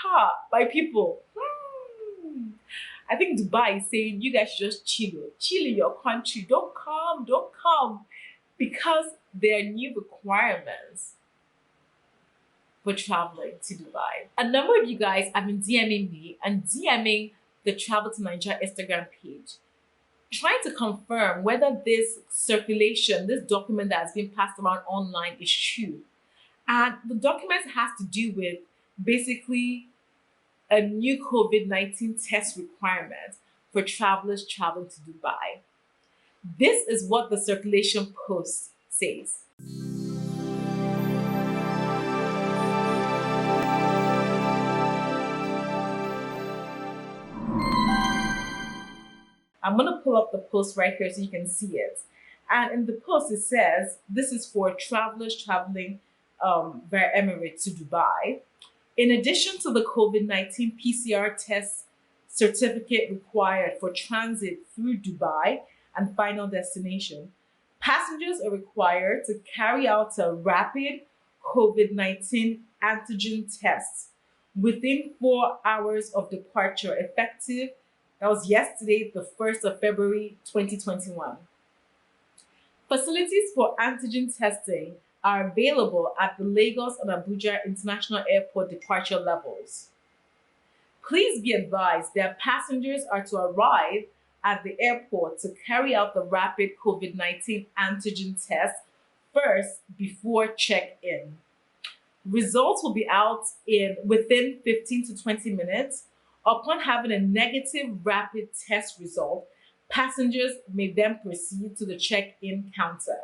Ha, my people. I think Dubai is saying you guys should just chill in your country. Don't come, because there are new requirements for traveling to Dubai. A number of you guys have been DMing me and DMing the Travel to Nigeria Instagram page, trying to confirm whether this circulation, this document that has been passed around online is true. And the document has to do with basically a new COVID-19 test requirement for travelers traveling to Dubai. This is what the circulation post says. I'm going to pull up the post right here so you can see it. And in the post, it says this is for travelers traveling via Emirates to Dubai. In addition to the COVID-19 PCR test certificate required for transit through Dubai and final destination, passengers are required to carry out a rapid COVID-19 antigen test within 4 hours of departure, effective, that was yesterday, the 1st of February 2021. Facilities for antigen testing are available at the Lagos and Abuja International Airport departure levels. Please be advised that passengers are to arrive at the airport to carry out the rapid COVID-19 antigen test first before check-in. Results will be out within 15 to 20 minutes. Upon having a negative rapid test result, passengers may then proceed to the check-in counter.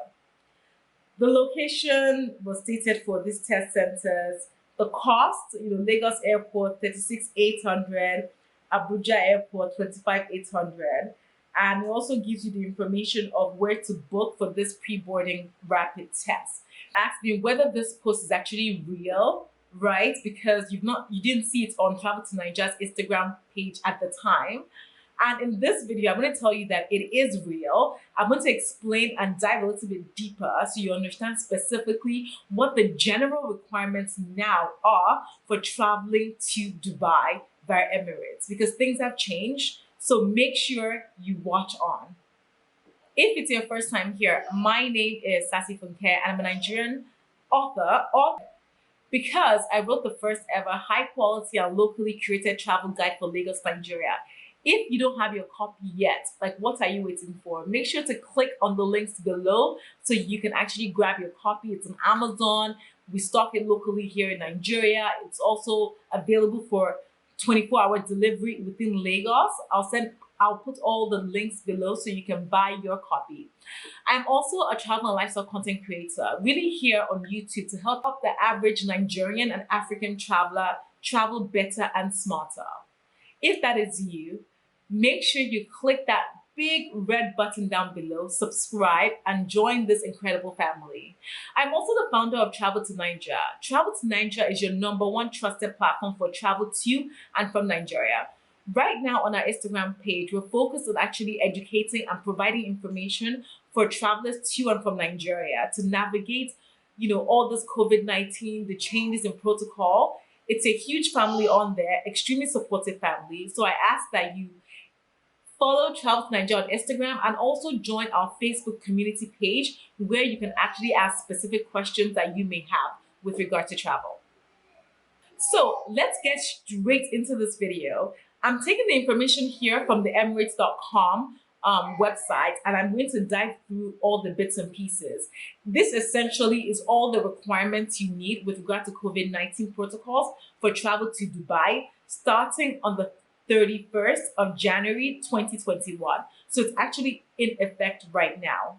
The location was stated for these test centers. The cost, Lagos Airport 36,800, Abuja Airport 25,800, and it also gives you the information of where to book for this pre-boarding rapid test. Ask me whether this post is actually real, right? Because you didn't see it on Travel to Nigeria's Instagram page at the time. And in this video, I'm going to tell you that it is real. I'm going to explain and dive a little bit deeper so you understand specifically what the general requirements now are for traveling to Dubai via Emirates, because things have changed. So make sure you watch on. If it's your first time here, my name is Sassy Funke and I'm a Nigerian author because I wrote the first ever high quality and locally curated travel guide for Lagos, Nigeria. If you don't have your copy yet, what are you waiting for? Make sure to click on the links below so you can actually grab your copy. It's on Amazon. We stock it locally here in Nigeria. It's also available for 24-hour delivery within Lagos. I'll put all the links below so you can buy your copy. I'm also a travel and lifestyle content creator, really here on YouTube to help the average Nigerian and African traveler travel better and smarter. If that is you, make sure you click that big red button down below, subscribe, and join this incredible family. I'm also the founder of Travel to Nigeria. Travel to Nigeria is your #1 trusted platform for travel to and from Nigeria. Right now on our Instagram page, we're focused on actually educating and providing information for travelers to and from Nigeria to navigate, all this COVID-19, the changes in protocol. It's a huge family on there, extremely supportive family. So I ask that you follow Travel to Nigeria on Instagram and also join our Facebook community page where you can actually ask specific questions that you may have with regard to travel. So let's get straight into this video. I'm taking the information here from the Emirates.com website, and I'm going to dive through all the bits and pieces. This essentially is all the requirements you need with regard to COVID-19 protocols for travel to Dubai, starting on the 31st of January 2021. So it's actually in effect right now.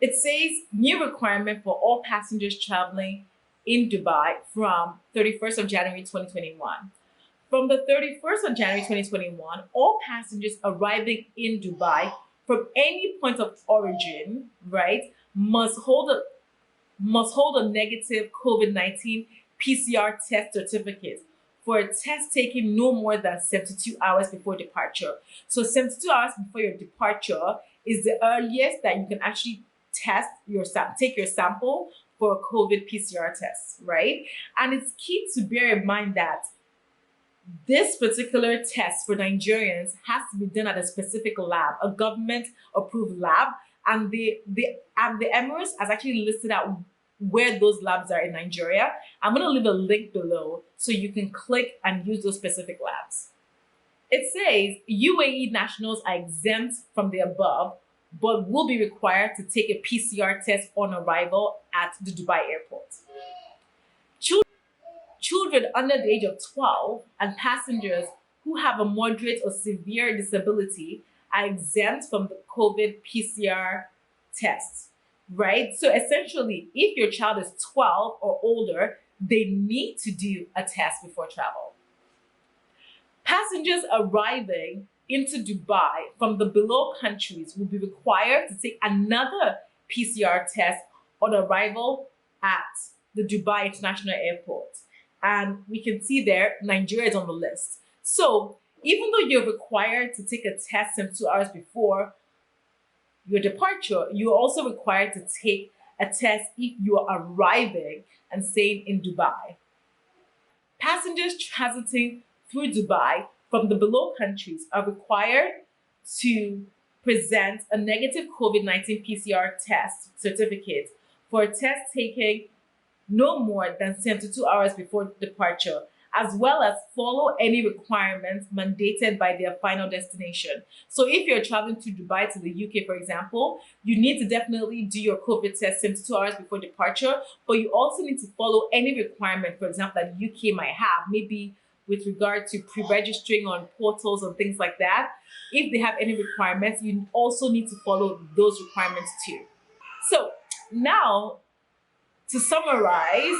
It says new requirement for all passengers traveling in Dubai from 31st of January 2021. From the 31st of January 2021, all passengers arriving in Dubai from any point of origin, right, must hold a negative COVID-19 PCR test certificate for a test taken no more than 72 hours before departure. So 72 hours before your departure is the earliest that you can actually take your sample for a COVID PCR test, right? And it's key to bear in mind that This particular test for Nigerians has to be done at a specific lab, a government-approved lab, and the Emirates has actually listed out where those labs are in Nigeria. I'm going to leave a link below so you can click and use those specific labs. It says UAE nationals are exempt from the above, but will be required to take a PCR test on arrival at the Dubai airport. Children under the age of 12 and passengers who have a moderate or severe disability are exempt from the COVID PCR test, right? So essentially, if your child is 12 or older, they need to do a test before travel. Passengers arriving into Dubai from the below countries will be required to take another PCR test on arrival at the Dubai International Airport. And we can see there, Nigeria is on the list. So even though you're required to take a test 72 hours before your departure, you're also required to take a test if you are arriving and staying in Dubai. Passengers transiting through Dubai from the below countries are required to present a negative COVID-19 PCR test certificate for a test taken no more than 72 hours before departure, as well as follow any requirements mandated by their final destination. So if you're traveling to Dubai to the UK, for example, you need to definitely do your COVID test 72 hours before departure, but you also need to follow any requirement, for example, that the UK might have, maybe with regard to pre-registering on portals and things like that. If they have any requirements, you also need to follow those requirements too. So now, to summarize,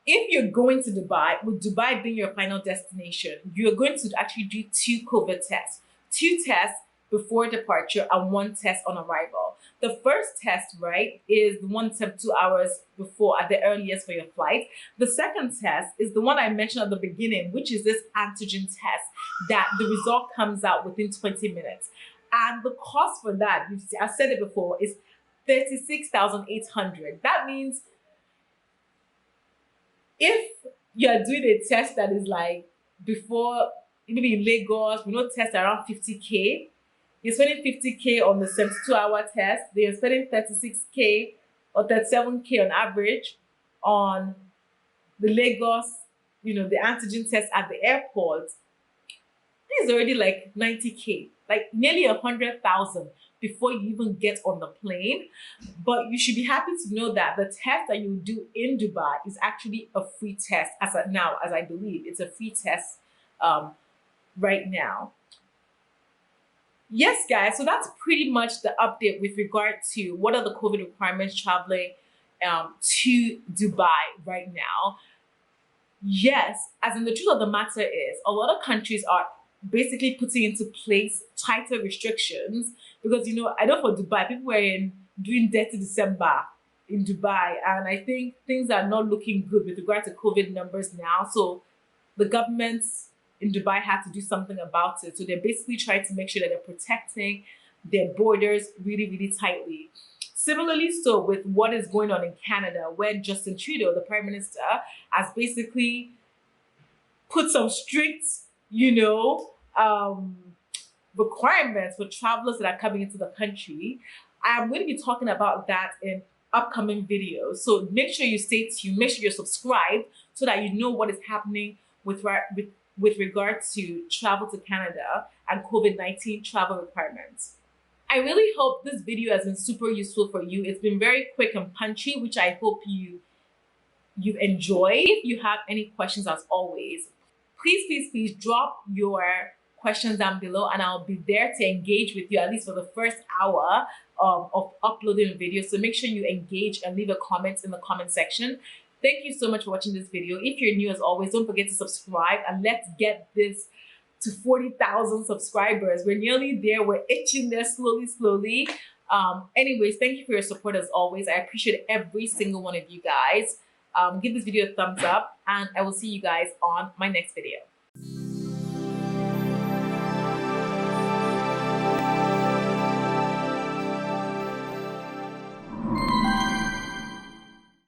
if you're going to Dubai, with Dubai being your final destination, you're going to actually do 2 COVID tests. 2 tests before departure and 1 test on arrival. The first test, right, is the one 72 hours before at the earliest for your flight. The second test is the one I mentioned at the beginning, which is this antigen test that the result comes out within 20 minutes. And the cost for that, I've said it before, is 36,800. That means if you're doing a test that is like before, maybe in Lagos, we know tests around 50K. You're spending 50K on the 72-hour test. They're spending 36K or 37K on average on the Lagos, the antigen test at the airport. This is already like 90K, like nearly 100,000 before you even get on the plane. But you should be happy to know that the test that you do in Dubai is actually a free test as I believe it's a free test right now. Yes, guys, so that's pretty much the update with regard to what are the COVID requirements traveling to Dubai right now. Yes, as in the truth of the matter is, a lot of countries are basically putting into place tighter restrictions because, I know for Dubai, people were doing dirty December in Dubai, and I think things are not looking good with regard to COVID numbers now. So the governments in Dubai had to do something about it. So they're basically trying to make sure that they're protecting their borders really, really tightly. Similarly, so with what is going on in Canada, where Justin Trudeau, the Prime Minister, has basically put some strict, requirements for travelers that are coming into the country. I'm going to be talking about that in upcoming videos. So make sure you stay tuned, make sure you're subscribed so that you know what is happening with regard to travel to Canada and COVID-19 travel requirements. I really hope this video has been super useful for you. It's been very quick and punchy, which I hope you've enjoyed. If you have any questions, as always, please drop your questions down below and I'll be there to engage with you at least for the first hour of uploading videos. So make sure you engage and leave a comment in the comment section. Thank you so much for watching this video. If you're new, as always, don't forget to subscribe and let's get this to 40,000 subscribers. We're nearly there. We're itching there slowly. Anyways, thank you for your support as always. I appreciate every single one of you guys. Give this video a thumbs up and I will see you guys on my next video.